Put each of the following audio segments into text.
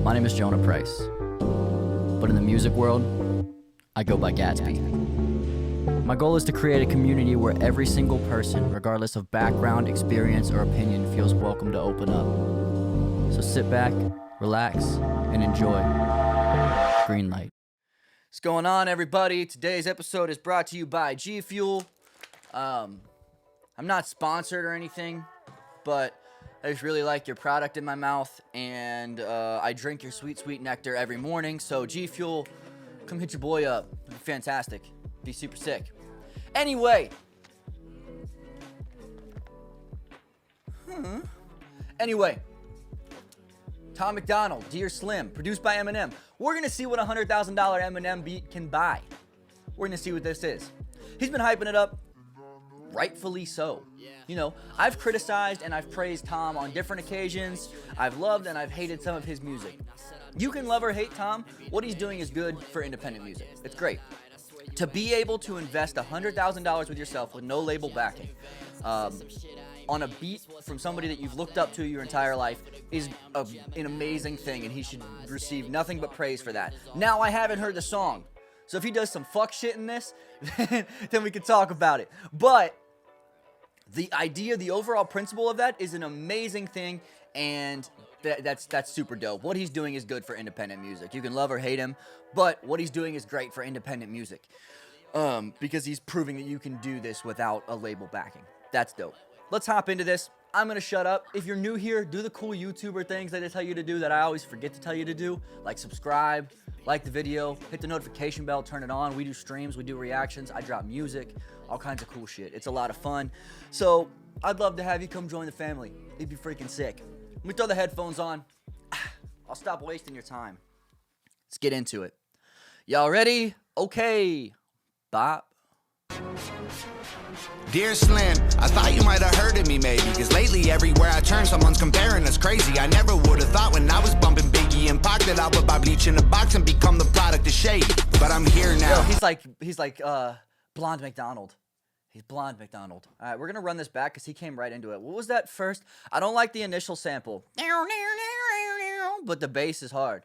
My name is Jonah Price, but in the music world, I go by Gatsby. My goal is to create a community where every single person, regardless of background, experience, or opinion, feels welcome to open up. So sit back, relax, and enjoy. Green light. What's going on, everybody? Today's episode is brought to you by G Fuel. I'm not sponsored or anything, but I just really like your product in my mouth, and I drink your sweet, sweet nectar every morning. So G Fuel, come hit your boy up. It'd be fantastic. Be super sick. Anyway. Tom MacDonald, Dear Slim, produced by Eminem. We're going to see what a $100,000 Eminem beat can buy. We're going to see what this is. He's been hyping it up. Rightfully so. You know, I've criticized and I've praised Tom on different occasions. I've loved and I've hated some of his music. You can love or hate Tom. What he's doing is good for independent music. It's great. To be able to invest $100,000 with yourself with no label backing on a beat from somebody that you've looked up to your entire life is an amazing thing, and he should receive nothing but praise for that. Now, I haven't heard the song, so if he does some fuck shit in this, then we can talk about it. But the idea, the overall principle of that is an amazing thing, and that's super dope. What he's doing is good for independent music. You can love or hate him, but what he's doing is great for independent music because he's proving that you can do this without a label backing. That's dope. Let's hop into this. I'm going to shut up. If you're new here, do the cool YouTuber things that I tell you to do that I always forget to tell you to do, like subscribe, like the video, hit the notification bell, turn it on. We do streams, we do reactions, I drop music, all kinds of cool shit. It's a lot of fun. So I'd love to have you come join the family. It'd be freaking sick. Let me throw the headphones on. I'll stop wasting your time. Let's get into it. Y'all ready? Okay. Bop. Dear Slim, I thought you might have heard of me maybe, cause lately everywhere I turn someone's comparing us crazy. I never would have thought when I was bumping Biggie and Pac that I would buy bleach in a box and become the product of shade. But I'm here now. Yo, he's like Blonde MacDonald. He's Blonde MacDonald. All right, we're going to run this back because he came right into it. What was that first? I don't like the initial sample, but the bass is hard.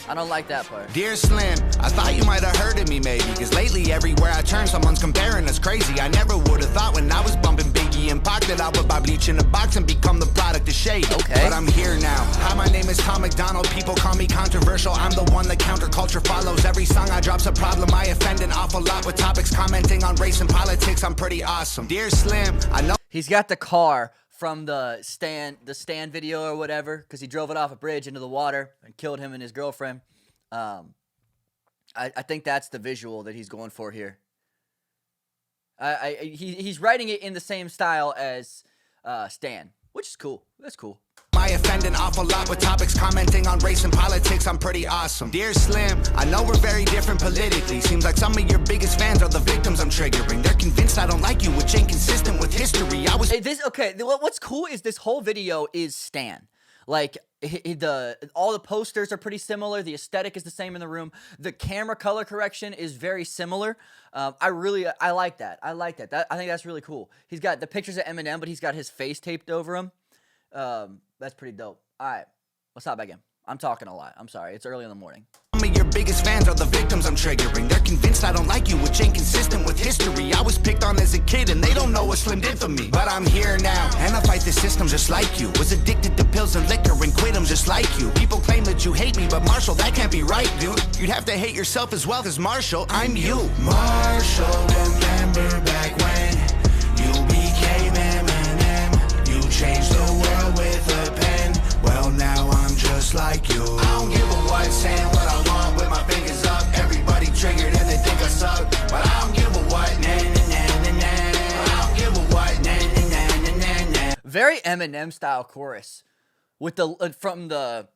I don't like that part. Dear Slim, I thought you might have heard of me maybe, cause lately everywhere I turn someone's comparing us crazy. I never would have thought when I was bumping Biggie and Pac that I would buy bleach in a box and become the product of shade. Okay. But I'm here now. Hi, my name is Tom MacDonald. People call me controversial. I'm the one that counterculture follows. Every song I drop's a problem. I offend an awful lot with topics commenting on race and politics. I'm pretty awesome. Dear Slim, I know he's got the car from the stand video or whatever, because he drove it off a bridge into the water and killed him and his girlfriend. I think that's the visual that he's going for here. He's writing it in the same style as Stan, which is cool. That's cool. I offend an awful lot with topics commenting on race and politics. I'm pretty awesome. Dear Slim, I know we're very different politically. Seems like some of your biggest fans are the victims I'm triggering. They're convinced I don't like you, which ain't consistent with history. What's cool is this whole video is Stan. Like, all the posters are pretty similar. The aesthetic is the same in the room. The camera color correction is very similar. I like that. I think that's really cool. He's got the pictures of Eminem, but he's got his face taped over him. That's pretty dope. All right, let's hop back in. I'm talking a lot. I'm sorry. It's early in the morning. Some of your biggest fans are the victims I'm triggering. They're convinced I don't like you, which ain't consistent with history. I was picked on as a kid and they don't know what Slim did for me. But I'm here now, and I fight the system just like you. Was addicted to pills and liquor and quit them just like you. People claim that you hate me, but Marshall, that can't be right, dude. You'd have to hate yourself as well, cause Marshall, I'm you. Marshall, remember back when you became Eminem. You changed the world with a pen. Well, now I'm just like you. I don't give a what, saying what I want with my fingers up. Everybody triggered and they think I suck, but I don't give a what. Nah, nah, nah, nah, nah. I don't give a what. Nah, nah, nah, nah, nah. Very Eminem style chorus, with from the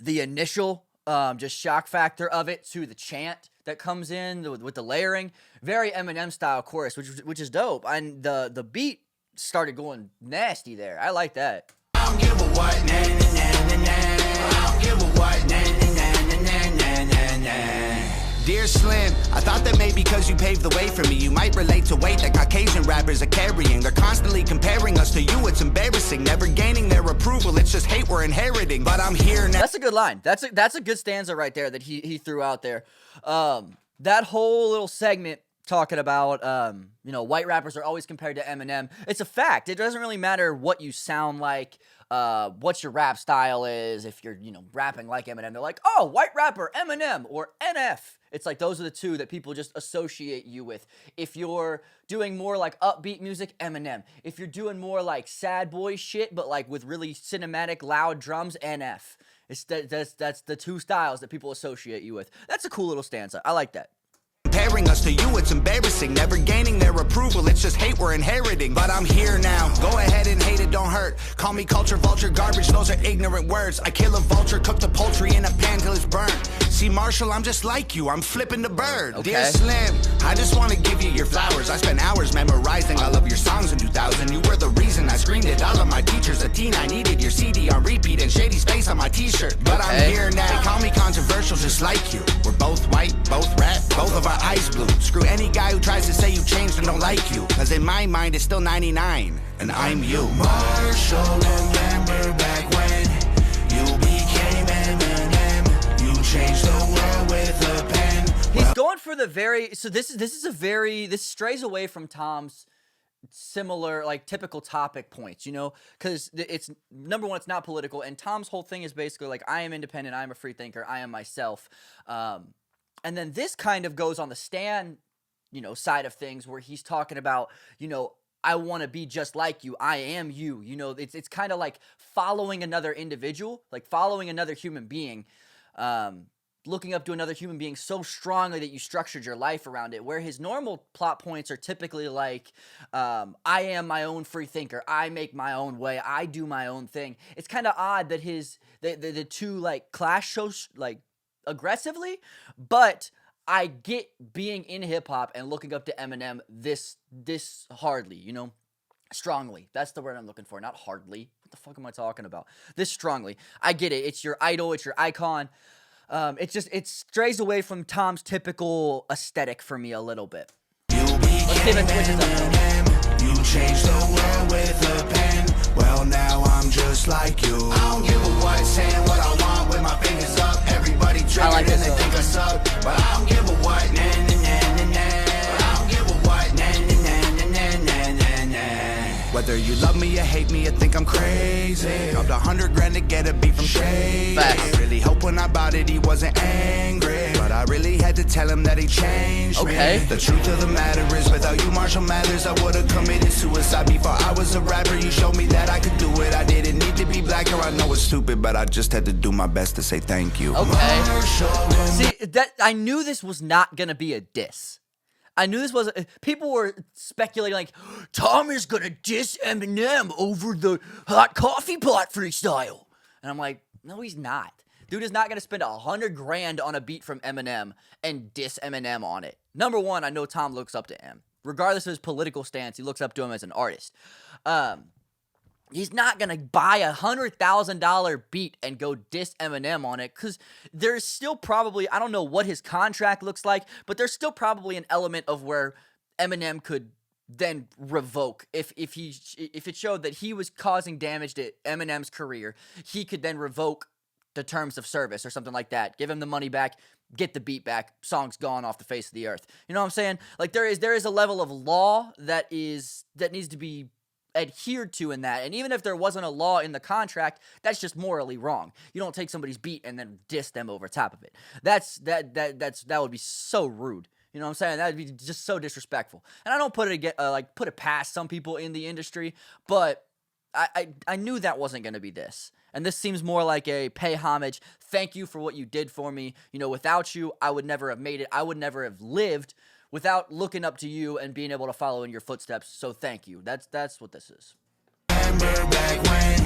initial just shock factor of it to the chant that comes in with the layering. Very Eminem style chorus, which is dope. And the beat started going nasty there. I like that. I don't give a what, nah, nah, nah, nah, nah. I don't give a what, nah, nah, nah, nah, nah, nah, nah. Dear Dear Slim, I thought that maybe because you paved the way for me, you might relate to weight that Caucasian rappers are carrying. They're constantly comparing us to you, it's embarrassing. Never gaining their approval, it's just hate we're inheriting. But I'm here now. That's a good line. That's a good stanza right there that he threw out there. That whole little segment talking about, white rappers are always compared to Eminem. It's a fact. It doesn't really matter what you sound like, what your rap style is. If you're, rapping like Eminem, they're like, oh, white rapper, Eminem, or NF. It's like those are the two that people just associate you with. If you're doing more like upbeat music, Eminem. If you're doing more like sad boy shit, but like with really cinematic, loud drums, NF. That's the two styles that people associate you with. That's a cool little stanza. I like that. Comparing us to you, it's embarrassing. Never gaining their approval, it's just hate we're inheriting. But I'm here now, go ahead and hate it, don't hurt. Call me culture vulture, garbage, those are ignorant words. I kill a vulture, cook the poultry in a pan till it's burnt. See, Marshall, I'm just like you, I'm flipping the bird. Okay. Dear Slim, I just want to give you your flowers. I spent hours memorizing all of your songs in 2000. You were the reason I screamed at all of my teachers. A teen, I needed your CD on repeat and Shady's face on my t-shirt. But I'm here now, they call me controversial just like you. We're both white, both rap, both of our eyes blue. Screw any guy who tries to say you changed and don't like you. Cause in my mind it's still 99, and I'm you. Marshall, remember back when you became Eminem. You changed the world with a pen. He's going for the this strays away from Tom's similar, like, typical topic points, because it's, number one, it's not political, and Tom's whole thing is basically like, I am independent, I am a free thinker, I am myself. And then this kind of goes on the Stan, side of things, where he's talking about, I want to be just like you. I am you. It's kind of like following another individual, like following another human being, looking up to another human being so strongly that you structured your life around it, where his normal plot points are typically like, I am my own free thinker. I make my own way. I do my own thing. It's kind of odd that the two, like, clash so, like, aggressively, but I get being in hip-hop and looking up to Eminem this hardly, strongly. That's the word I'm looking for, not hardly. What the fuck am I talking about? This strongly. I get it. It's your idol. It's your icon. It strays away from Tom's typical aesthetic for me a little bit. Let's see if it switches up. You changed the world with a pen. Well, now I'm just like you. I don't give a what, saying what I want with my fingers up. Everybody triggered like and they think I suck, but I don't give a what. Nah, nah, nah, nah, nah. But I don't give a what. Nah, nah, nah, nah, nah, nah, nah. Whether you love me or hate me, you think I'm crazy. Dropped $100,000 to get a beat from Shady. I really hope when I bought it he wasn't angry, but I really had to tell him that he changed me. The truth of the matter is, without you, Marshall Mathers, I would've committed suicide before I was a rapper. You showed me that I could do it. I didn't need to be blacker. I know it's stupid, but I just had to do my best to say thank you. See, I knew this was not gonna be a diss. I knew this was people were speculating like, Tom is gonna diss Eminem over the hot coffee pot freestyle, and I'm like, no, he's not. Dude is not gonna spend $100,000 on a beat from Eminem and diss Eminem on it. Number one, I know Tom looks up to him, regardless of his political stance. He looks up to him as an artist. He's not gonna buy $100,000 beat and go diss Eminem on it, because there's still probably, I don't know what his contract looks like, but there's still probably an element of where Eminem could then revoke if it showed that he was causing damage to Eminem's career. He could then revoke the terms of service or something like that. Give him the money back, get the beat back, song's gone off the face of the earth. You know what I'm saying? Like, there is a level of law that needs to be adhered to in that, and even if there wasn't a law in the contract, that's just morally wrong. You don't take somebody's beat and then diss them over top of it. That would be so rude. You know what I'm saying? That would be just so disrespectful. And I don't put it past some people in the industry, but I knew that wasn't going to be this. And this seems more like a pay homage. Thank you for what you did for me. Without you, I would never have made it. I would never have lived without looking up to you and being able to follow in your footsteps. So thank you. That's what this is. Remember back when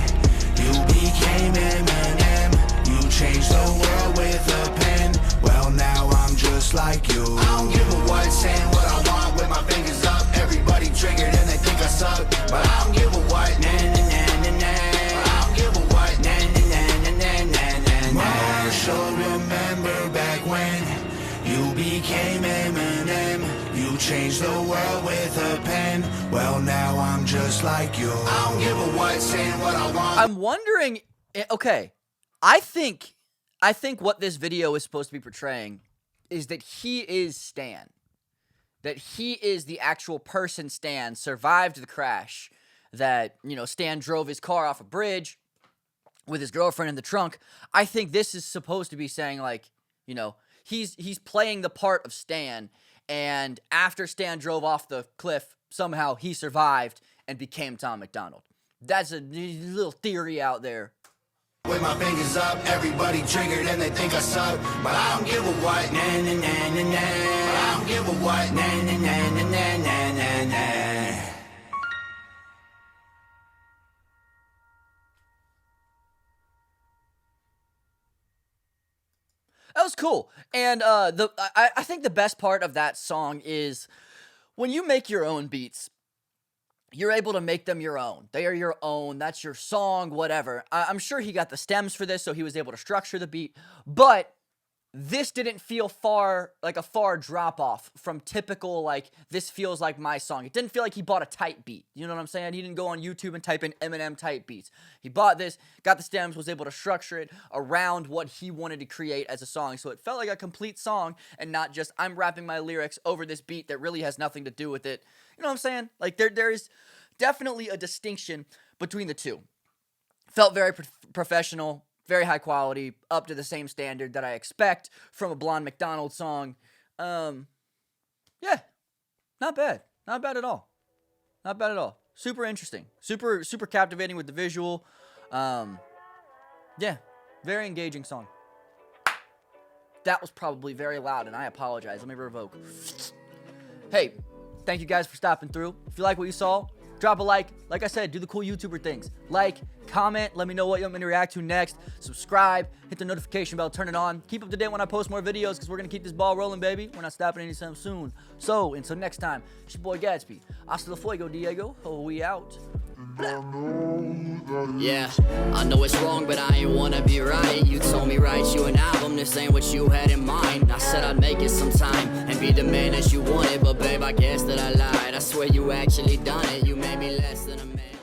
you became Eminem. You changed the world with a pen. Well, now I'm just like you. I don't give a what, saying what I want with my fingers up. Everybody triggered and they think I suck, but I don't give a what. Nah, nah, nah, nah, nah. I don't give a what. Nah, nah, nah, nah, nah, nah, nah. Marshall, remember back when you became change the world with a pen. Well, now I'm just like you. I don't give a what, saying what I want. I'm wondering, okay, I think what this video is supposed to be portraying is that he is Stan. That he is the actual person Stan, survived the crash, that, you know, Stan drove his car off a bridge with his girlfriend in the trunk. I think this is supposed to be saying, like, you know, he's playing the part of Stan, and after Stan drove off the cliff, somehow he survived and became Tom MacDonald. That's a little theory out there. With my fingers up, everybody triggered and they think I suck. But I don't give a what, na na na na na. But I don't give a what, na na na na na na na na. That was cool. And I think the best part of that song is when you make your own beats, you're able to make them your own. They are your own. That's your song, whatever. I'm sure he got the stems for this, so he was able to structure the beat. But this didn't feel like a far drop-off from typical, like, this feels like my song. It didn't feel like he bought a tight beat. You know what I'm saying? He didn't go on YouTube and type in Eminem type beats. He bought this, got the stems, was able to structure it around what he wanted to create as a song. So it felt like a complete song and not just I'm rapping my lyrics over this beat that really has nothing to do with it. You know what I'm saying? Like, there is definitely a distinction between the two. Felt very professional, very high quality, up to the same standard that I expect from a Blonde MacDonald song. Yeah, not bad. Not bad at all. Not bad at all. Super interesting. Super captivating with the visual. Yeah, very engaging song. That was probably very loud, and I apologize. Let me revoke. Hey, thank you guys for stopping through. If you like what you saw, drop a like. Like I said, do the cool YouTuber things. Like, comment, let me know what you want me to react to next. Subscribe, hit the notification bell, turn it on. Keep up to date when I post more videos, because we're going to keep this ball rolling, baby. We're not stopping anytime soon. So, until next time, it's your boy Gatsby. Hasta la fuego, Diego. Oh, we out. Yeah, I know it's wrong, but I ain't wanna be right. You told me write you an album, this ain't what you had in mind. I said I'd make it sometime and be the man that you wanted, but babe, I guess that I lied. I swear you actually done it, you made me less than a man.